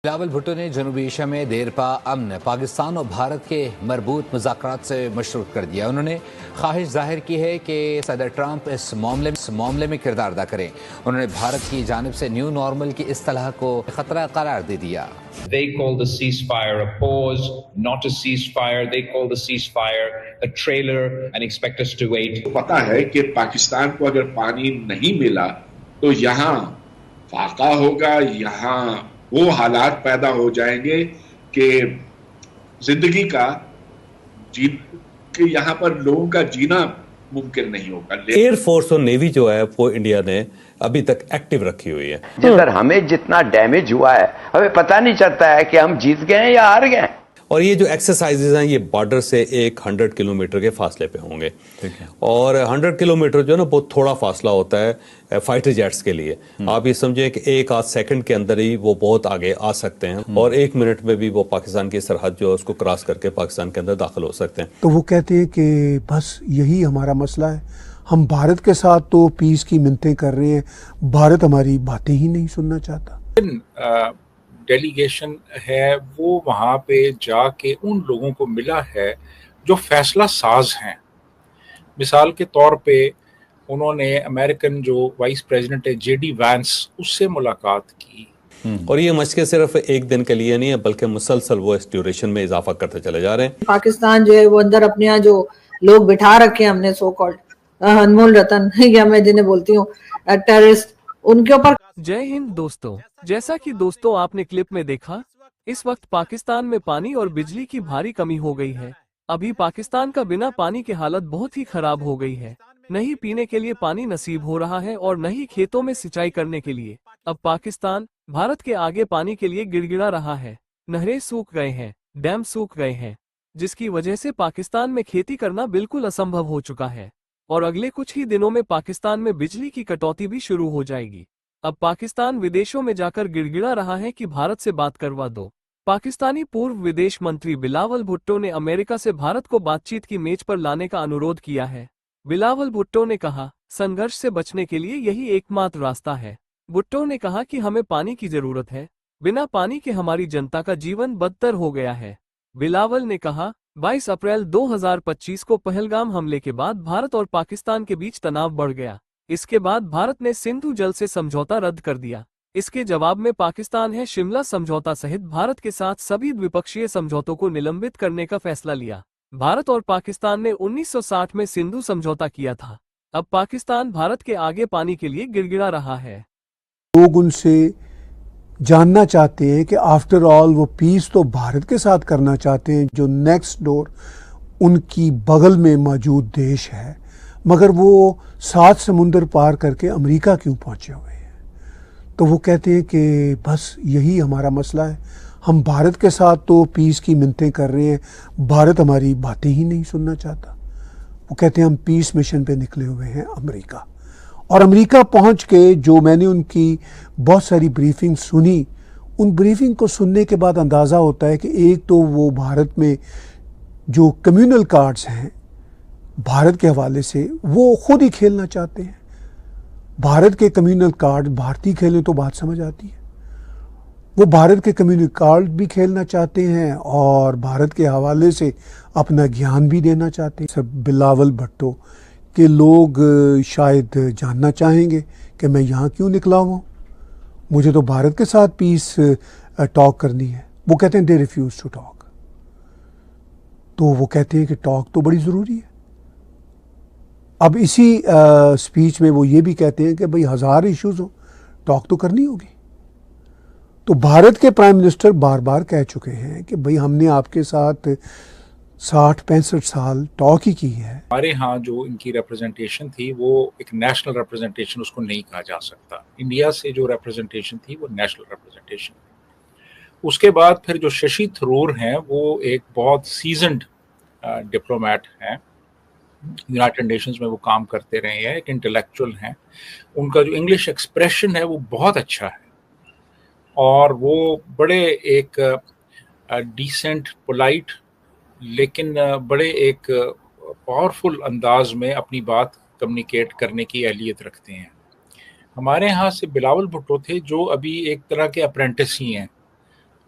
بلاول بھٹو نے جنوبی ایشیا میں دیرپا امن پاکستان اور بھارت کے مربوط مذاکرات سے مشروط کر دیا. انہوں نے خواہش ظاہر کی ہے کہ صدر ٹرمپ اس معاملے میں کردار ادا کریں. انہوں نے بھارت کی جانب سے نیو نارمل کی اصطلاح کو خطرہ قرار دے دیا. They call the ceasefire a pause, not a ceasefire. They call the ceasefire a trailer and expect us to wait. پتا ہے کہ پاکستان کو اگر پانی نہیں ملا تو یہاں فاقہ ہوگا, یہاں وہ حالات پیدا ہو جائیں گے کہ زندگی کا کہ یہاں پر لوگوں کا جینا ممکن نہیں ہوگا. ایئر فورس اور نیوی جو ہے وہ انڈیا نے ابھی تک ایکٹیو رکھی ہوئی ہے. جدھر ہمیں جتنا ڈیمیج ہوا ہے ہمیں پتہ نہیں چلتا ہے کہ ہم جیت گئے ہیں یا ہار گئے ہیں. اور یہ جو ایکسرسائزز ہیں یہ بارڈر سے 100 کلومیٹر کے فاصلے پہ ہوں گے, اور 100 کلومیٹر جو ہے نا بہت تھوڑا فاصلہ ہوتا ہے فائٹر جیٹس کے لیے. آپ یہ سمجھیں کہ 1 آدھ سیکنڈ کے اندر ہی وہ بہت آگے آ سکتے ہیں, اور 1 منٹ میں بھی وہ پاکستان کی سرحد جو ہے اس کو کراس کر کے پاکستان کے اندر داخل ہو سکتے ہیں. تو وہ کہتے ہیں کہ بس یہی ہمارا مسئلہ ہے, ہم بھارت کے ساتھ تو پیس کی منتیں کر رہے ہیں, بھارت ہماری باتیں ہی نہیں سننا چاہتا. ڈیلیگیشن ہے وہ وہاں پہ جا کے ان لوگوں کو ملا ہے جو فیصلہ ساز ہیں. مثال کے طور پہ انہوں نے امریکن جو وائس پریزیڈنٹ ہے JD وینس, اس سے ملاقات کی. اور یہ مشقیں صرف 1 دن کے لیے نہیں ہے بلکہ مسلسل وہ اس ڈیوریشن میں اضافہ کرتے چلے جا رہے ہیں. پاکستان جو ہے وہ اندر اپنے یہاں جو لوگ بٹھا رکھے ہیں ہم نے سو کالڈ انمول رتن یا میں جنہیں بولتی ہوں ٹیررسٹ, ان کے اوپر. جے ہند دوستوں, جیسا کہ دوستوں آپ نے کلپ میں دیکھا, اس وقت پاکستان میں پانی اور بجلی کی بھاری کمی ہو گئی ہے. ابھی پاکستان کا بنا پانی کی حالت بہت ہی خراب ہو گئی ہے. نہیں پینے کے لیے پانی نصیب ہو رہا ہے اور نہ ہی کھیتوں میں سینچائی کرنے کے لیے. اب پاکستان بھارت کے آگے پانی کے لیے گڑ گڑا رہا ہے. نہریں سوکھ گئے ہیں, ڈیم سوکھ گئے ہیں, جس کی وجہ سے پاکستان میں کھیتی کرنا بالکل اسمبھو ہو چکا ہے. اور اگلے کچھ ہی دنوں میں پاکستان میں بجلی کی کٹوتی بھی شروع ہو جائے گی. اب پاکستان ودیشوں میں جا کر گڑ گڑا رہا ہے کہ بھارت سے بات کروا دو. پاکستانی پورو ودیش منتری بلاول بھٹو نے امریکہ سے بھارت کو بات چیت کی میز پر لانے کا انورودھ کیا ہے. بلاول بھٹو نے کہا, سنگھرش سے بچنے کے لیے یہی ایک ماتر راستہ ہے. بھٹو نے کہا کہ ہمیں پانی کی ضرورت ہے, بنا پانی کے ہماری جنتا کا جیون بدتر ہو گیا ہے. بلاول نے کہا, 22 اپریل 2025 کو پہلگام حملے کے بعد بھارت اور پاکستان کے بیچ تناؤ بڑھ گیا. اس کے بعد بھارت نے سندھو جل سے سمجھوتا رد کر دیا. اس کے جواب میں پاکستان نے شملہ سمجھوتا سہت بھارت کے ساتھ سبھی دوپکشیہ سمجھوتوں کو نلمبت کرنے کا فیصلہ لیا. بھارت اور پاکستان نے 1960 میں سندھو سمجھوتا کیا تھا. اب پاکستان بھارت کے آگے پانی کے لیے گڑ گڑا رہا ہے. لوگ ان سے جاننا چاہتے ہیں کہ آفٹر آل وہ پیس تو بھارت کے ساتھ کرنا چاہتے ہیں جو نیکسٹ ڈور ان کی بغل میں موجود دیش ہے, مگر وہ 7 سمندر پار کر کے امریکہ کیوں پہنچے ہوئے ہیں. تو وہ کہتے ہیں کہ بس یہی ہمارا مسئلہ ہے, ہم بھارت کے ساتھ تو پیس کی منتیں کر رہے ہیں, بھارت ہماری باتیں ہی نہیں سننا چاہتا. وہ کہتے ہیں ہم پیس مشن پہ نکلے ہوئے ہیں امریکہ. اور امریکہ پہنچ کے جو میں نے ان کی بہت ساری بریفنگ سنی, ان بریفنگ کو سننے کے بعد اندازہ ہوتا ہے کہ ایک تو وہ بھارت میں جو کمیونل کارڈز ہیں بھارت کے حوالے سے وہ خود ہی کھیلنا چاہتے ہیں. بھارت کے کمیونل کارڈ بھارتی کھیلیں تو بات سمجھ آتی ہے. وہ بھارت کے کمیونل کارڈ بھی کھیلنا چاہتے ہیں اور بھارت کے حوالے سے اپنا گیان بھی دینا چاہتے ہیں. سب بلاول بھٹو کہ لوگ شاید جاننا چاہیں گے کہ میں یہاں کیوں نکلا ہوں, مجھے تو بھارت کے ساتھ پیس ٹاک کرنی ہے. وہ کہتے ہیں دے ریفیوز ٹو ٹاک. تو وہ کہتے ہیں کہ ٹاک تو بڑی ضروری ہے. اب اسی سپیچ میں وہ یہ بھی کہتے ہیں کہ بھئی 1000 ایشوز ہوں, ٹاک تو کرنی ہوگی. تو بھارت کے پرائم منسٹر بار بار کہہ چکے ہیں کہ بھئی ہم نے آپ کے ساتھ 60-65 سال ٹاک ہی کی ہے. ہمارے ہاں جو ان کی ریپرزنٹیشن تھی وہ ایک نیشنل ریپرزنٹیشن اس کو نہیں کہا جا سکتا. انڈیا سے جو ریپرزنٹیشن تھی وہ نیشنل ریپرزنٹیشن. اس کے بعد پھر جو ششی تھرور ہیں وہ ایک بہت سیزنڈ ڈپلومیٹ ہیں, یونائٹڈ نیشنز میں وہ کام کرتے رہے ہیں, ایک انٹلیکچوئل ہیں. ان کا جو انگلش ایکسپریشن ہے وہ بہت اچھا ہے اور وہ بڑے ایک ڈیسنٹ پولائٹ لیکن بڑے ایک پاورفل انداز میں اپنی بات کمیونیکیٹ کرنے کی اہلیت رکھتے ہیں. ہمارے ہاں سے بلاول بھٹو تھے جو ابھی ایک طرح کے اپرینٹس ہی ہیں,